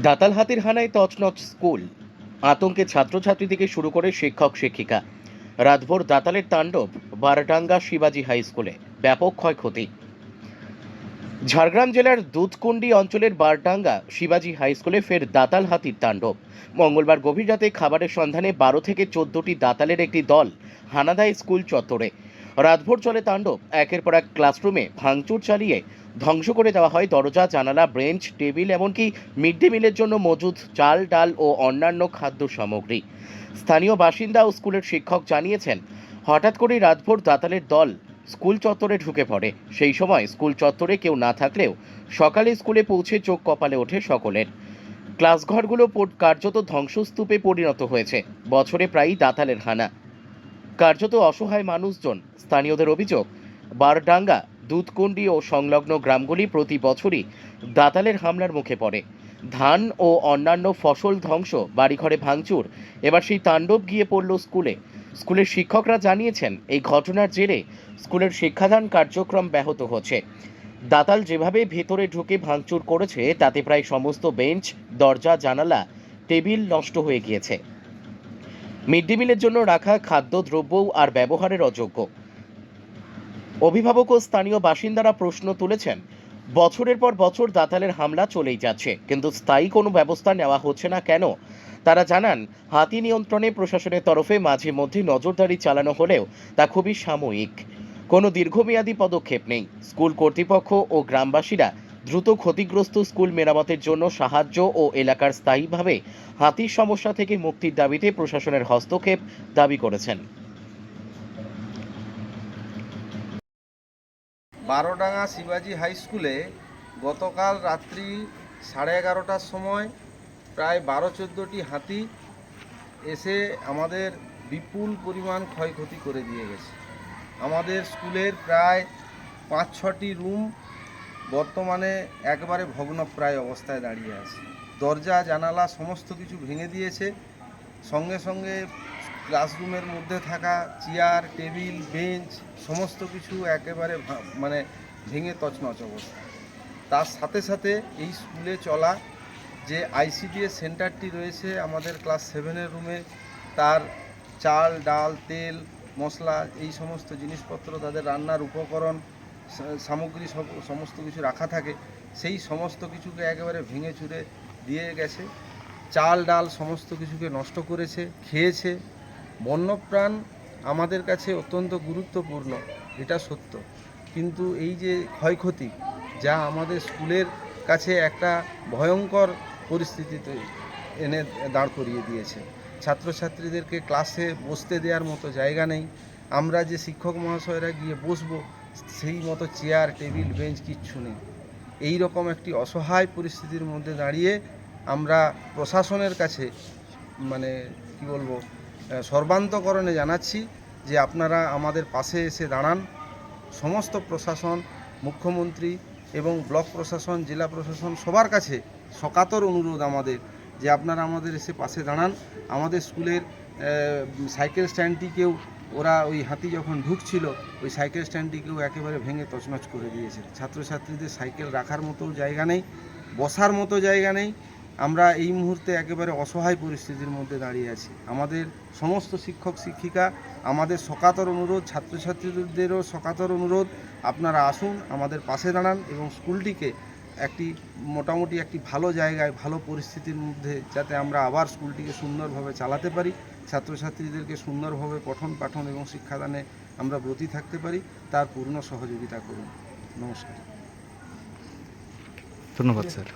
দাতাল হাতির হানায় তছনছ স্কুল, আতঙ্কে ছাত্রছাত্রী থেকে শুরু করে শিক্ষক শিক্ষিকা। রাতভর দাতালের তাণ্ডব বারডাঙ্গা শিবাজি হাই স্কুলে, ব্যাপক ক্ষয়ক্ষতি। ঝাড়গ্রাম জেলার দুধকুন্ডি অঞ্চলের বারডাঙ্গা শিবাজি হাই স্কুলে ফের দাতাল হাতির তাণ্ডব। মঙ্গলবার গভীর রাতে খাবারের সন্ধানে 12 থেকে 14টি দাতালের একটি দল হানা দেয় স্কুল চত্বরে। রাতভর চলে তাণ্ডব। একের পর এক ক্লাসরুমে ভাঙচুর চালিয়ে ধ্বংস করে দেওয়া হয় দরজা, জানালা, বেঞ্চ, টেবিল, এমনকি মিড ডে মিলের জন্য মজুদ চাল, ডাল ও অন্যান্য খাদ্য সামগ্রী। স্থানীয় বাসিন্দা ও স্কুলের শিক্ষক জানিয়েছেন, হঠাৎ করেই রাতভর দাতালের দল স্কুল চত্বরে ঢুকে পড়ে। সেই সময় স্কুল চত্বরে কেউ না থাকলেও সকালে স্কুলে পৌঁছে চোখ কপালে ওঠে সকলের। ক্লাসঘরগুলো কার্যত ধ্বংসস্তূপে পরিণত হয়েছে। বছরে প্রায়ই দাতালের হানা, কার্যত অসহায় মানুষজন। স্থানীয়দের অভিযোগ, বারডাঙ্গা, দুধকুন্ডি ও সংলগ্ন গ্রামগুলি প্রতি বছরই দাতালের হামলার মুখে পড়ে। ধান ও অন্যান্য ফসল ধ্বংস, বাড়িঘরে ভাঙচুর, এবার সেই তাণ্ডব গিয়ে পড়ল স্কুলে। স্কুলের শিক্ষকরা জানিয়েছেন, এই ঘটনার জেরে স্কুলের শিক্ষাদান কার্যক্রম ব্যাহত হচ্ছে। দাতাল যেভাবে ভেতরে ঢুকে ভাঙচুর করেছে, তাতে প্রায় সমস্ত বেঞ্চ, দরজা, জানালা, টেবিল নষ্ট হয়ে গিয়েছে। মিড ডে মিলের জন্য রাখা খাদ্যদ্রব্যও আর ব্যবহারের অযোগ্য। অভিভাবক ও স্থানীয় বাসিন্দারা প্রশ্ন তুলেছেন, বছরের পর বছর দাতালের হামলা চলেই যাচ্ছে, কিন্তু স্থায়ী কোনো ব্যবস্থা নেওয়া হচ্ছে না কেন? তারা জানান, হাতি নিয়ন্ত্রণে প্রশাসনের তরফে মাঝে মধ্যে নজরদারি চালানো হলেও তা খুবই সাময়িক। কোনো দীর্ঘমেয়াদী পদক্ষেপ নেই। স্কুল কর্তৃপক্ষ ও গ্রামবাসীরা দ্রুত ক্ষতিগ্রস্ত স্কুল মেরামতের জন্য সাহায্য ও এলাকার স্থায়ীভাবে হাতির সমস্যা থেকে মুক্তির দাবিতে প্রশাসনের হস্তক্ষেপ দাবি করেছেন। বারোডাঙ্গা শিবাজি হাই স্কুলে গতকাল রাত্রি 11:30টার সময় প্রায় 12-14টি হাতি এসে আমাদের বিপুল পরিমাণ ক্ষয়ক্ষতি করে দিয়ে গেছে। আমাদের স্কুলের প্রায় 5-6টি রুম বর্তমানে একবারে ভগ্নপ্রায় অবস্থায় দাঁড়িয়ে আছে। দরজা, জানালা সমস্ত কিছু ভেঙে দিয়েছে। সঙ্গে সঙ্গে ক্লাসরুমের মধ্যে থাকা চেয়ার, টেবিল, বেঞ্চ সমস্ত কিছু একেবারে ভেঙে তছনছ অবস্থা। তার সাথে সাথে এই স্কুলে চলা যে আইসিডিএস সেন্টারটি রয়েছে আমাদের ক্লাস 7-এর রুমে, তার চাল, ডাল, তেল, মশলা, এই সমস্ত জিনিসপত্র, তাদের রান্নার উপকরণ সামগ্রী সমস্ত কিছু রাখা থাকে, সেই সমস্ত কিছুকে একেবারে ভেঙে চুরে দিয়ে গেছে। চাল, ডাল সমস্ত কিছুকে নষ্ট করেছে, খেয়েছে। বন্যপ্রাণ আমাদের কাছে অত্যন্ত গুরুত্বপূর্ণ, এটা সত্য, কিন্তু এই যে ক্ষয়ক্ষতি, যা আমাদের স্কুলের কাছে একটা ভয়ঙ্কর পরিস্থিতিতে এনে দাঁড় করিয়ে দিয়েছে। ছাত্রছাত্রীদেরকে ক্লাসে বসতে দেওয়ার মতো জায়গা নেই। আমরা যে শিক্ষক মহাশয়রা গিয়ে বসবো, সেই মতো চেয়ার, টেবিল, বেঞ্চ কিচ্ছু নেই। এই রকম একটি অসহায় পরিস্থিতির মধ্যে দাঁড়িয়ে আমরা প্রশাসনের কাছে কি বলবো, সর্বান্তকরণে জানাচ্ছি যে আপনারা আমাদের পাশে এসে দাঁড়ান। সমস্ত প্রশাসন, মুখ্যমন্ত্রী এবং ব্লক প্রশাসন, জেলা প্রশাসন, সবার কাছে সকাতর অনুরোধ আমাদের যে আপনারা আমাদের এসে পাশে দাঁড়ান। আমাদের স্কুলের সাইকেল স্ট্যান্ডটিকেও ওরা ওই হাতি যখন ঢুকছিল, ওই সাইকেল স্ট্যান্ডটিকেও একেবারে ভেঙে তছনছ করে দিয়েছে। ছাত্রছাত্রীদের সাইকেল রাখার মতো জায়গা নেই, বসার মতো জায়গা নেই। আমরা এই মুহূর্তে একেবারে অসহায় পরিস্থিতির মধ্যে দাঁড়িয়ে আছি। আমাদের সমস্ত শিক্ষক শিক্ষিকা, আমাদের সকাতর অনুরোধ, ছাত্রছাত্রীদেরও সকাতর অনুরোধ, আপনারা আসুন, আমাদের পাশে দাঁড়ান এবং স্কুলটিকে মোটামুটি একটি ভালো জায়গায়, ভালো পরিস্থিতির মধ্যে যাতে আমরা আবার স্কুলটিকে সুন্দরভাবে চালাতে পারি, ছাত্রছাত্রীদেরকে সুন্দরভাবে পঠন পাঠন এবং শিক্ষাদানে আমরা ব্রতী থাকতে পারি, তার পূর্ণ সহযোগিতা করুন। নমস্কার। ধন্যবাদ স্যার।